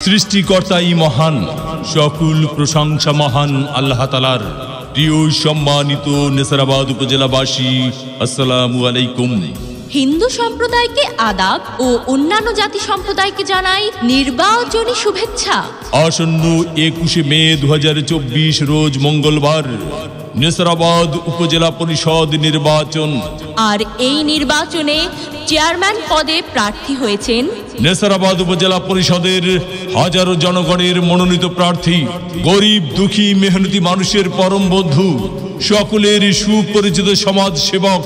সৃষ্টিকর্তাই মহান, সকল প্রশংসা মহান আল্লাহ তাআলার। প্রিয় সম্মানিত নেসারাবাদ উপজেলাবাসী, আসসালামু আলাইকুম। হিন্দু সম্প্রদায়কে আদাব ও অন্যান্য জাতি সম্প্রদায়কে জানাই নির্বাচনী শুভেচ্ছা। আসন্ন 21 মে 2024 রোজ মঙ্গলবার নেসারাবাদ উপজেলা পরিষদ নির্বাচন। আর এই নির্বাচনে চেয়ারম্যান পদে প্রার্থী হয়েছেন নেসারাবাদ উপজেলা পরিষদের হাজারো জনগণের মনোনীত প্রার্থী, গরিব দুঃখী মেহনতি মানুষের পরম বন্ধু, সকলের সুপরিচিত সমাজ সেবক,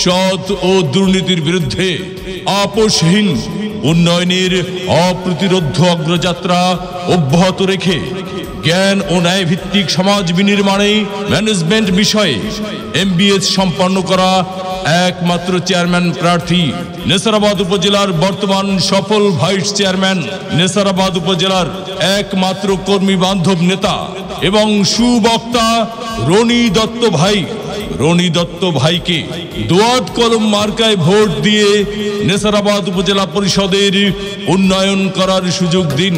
সৎ ও দুর্নীতির বিরুদ্ধে আপোষহীন উন্নয়নের অপ্রতিরোধ্য অগ্রযাত্রা অব্যাহত রেখে জ্ঞান ও ন্যায়ভিত্তিক সমাজ বিনির্মাণে ম্যানেজমেন্ট বিষয়ে MBA সম্পন্ন করা একমাত্র চেয়ারম্যান প্রার্থী, নেসারাবাদ উপজেলার বর্তমান সফল ভাইস চেয়ারম্যান, নেসারাবাদ উপজেলার একমাত্র কর্মী বান্ধব নেতা এবং সুবক্তা রনি দত্ত ভাই। রনি দত্ত ভাইকে দোয়াত কলম মার্কায় ভোট দিয়ে নেসারাবাদ উপজেলা পরিষদের উন্নয়ন করার সুযোগ দিন।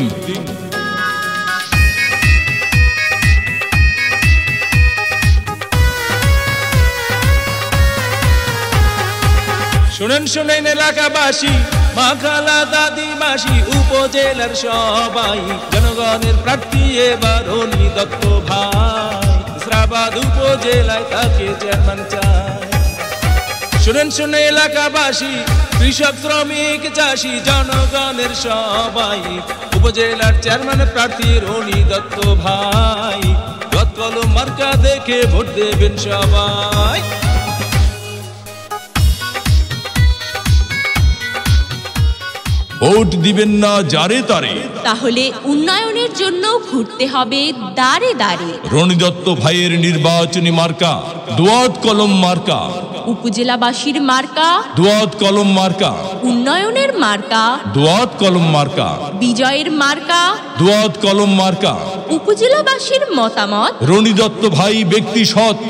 শুনেন শুনেন এলাকাবাসী, মা খালা দাদি মাসি উপজেলার সবাই, জনগণের প্রার্থী এবার রনি দত্ত ভাই। নেসারাবাদ উপজেলায় তাকে চেয়ারম্যান চাই। শুনেন শুনে এলাকাবাসী, কৃষক শ্রমিক চাষি জনগণের সবাই, উপজেলার চেয়ারম্যান প্রার্থী রনি দত্ত ভাই। দোয়াত কলম মার্কা দেখে ভোট দেবেন সবাই। ভোট দিবেন না যারে তারে, তাহলে উন্নয়নের জন্য ঘুরতে হবে দাঁড়ে দাঁড়ে। রনি দত্ত ভাইয়ের নির্বাচনী মার্কা দোয়াত কলম মার্কা। উপজেলাবাসীর মার্কা দোয়াত কলম মার্কা। উন্নয়নের মার্কা দোয়াত কলম মার্কা। বিজয়ের মার্কা দোয়াত কলম মার্কা। উপজেলাবাসীর মতামত, রনি দত্ত ভাই ব্যক্তি সৎ,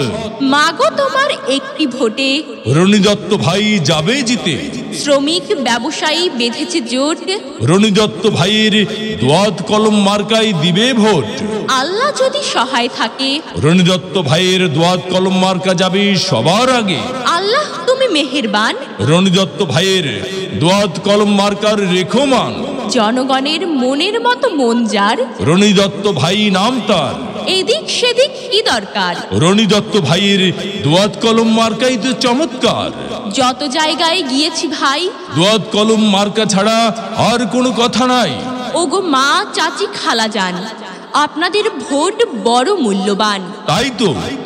মাগো তোমার একটি ভোটে রনি দত্ত ভাই যাবে জিতে। শ্রমিক ব্যবসায়ী বেঁধেছে জোট, রনি দত্ত ভাইয়ের দোয়াত কলম মার্কায় দিবে ভোট। আল্লাহ যদি সহায় থাকে রনি দত্ত ভাইয়ের দোয়াত কলম মার্কা যাবে সবার আগে। আল্লাহ তুমি মেহেরবান। রনি দত্ত ভাইয়ের দোয়াত কলম মার্কার রেখমান, জনগণের মনের মতো মন যার, রনি দত্ত ভাই নাম তার। এদিক সেদিক কি দরকার, রনি দত্ত ভাইয়ের দোয়াত কলম মার্কাই তো চমৎকার। যত জায়গায় গিয়েছি ভাই, দোয়াত কলম মার্কা ছাড়া আর কোনো কথা নাই। ওগো মা চাচি খালা যান, আপনাদের ভোট বড় মূল্যবান। তাই তো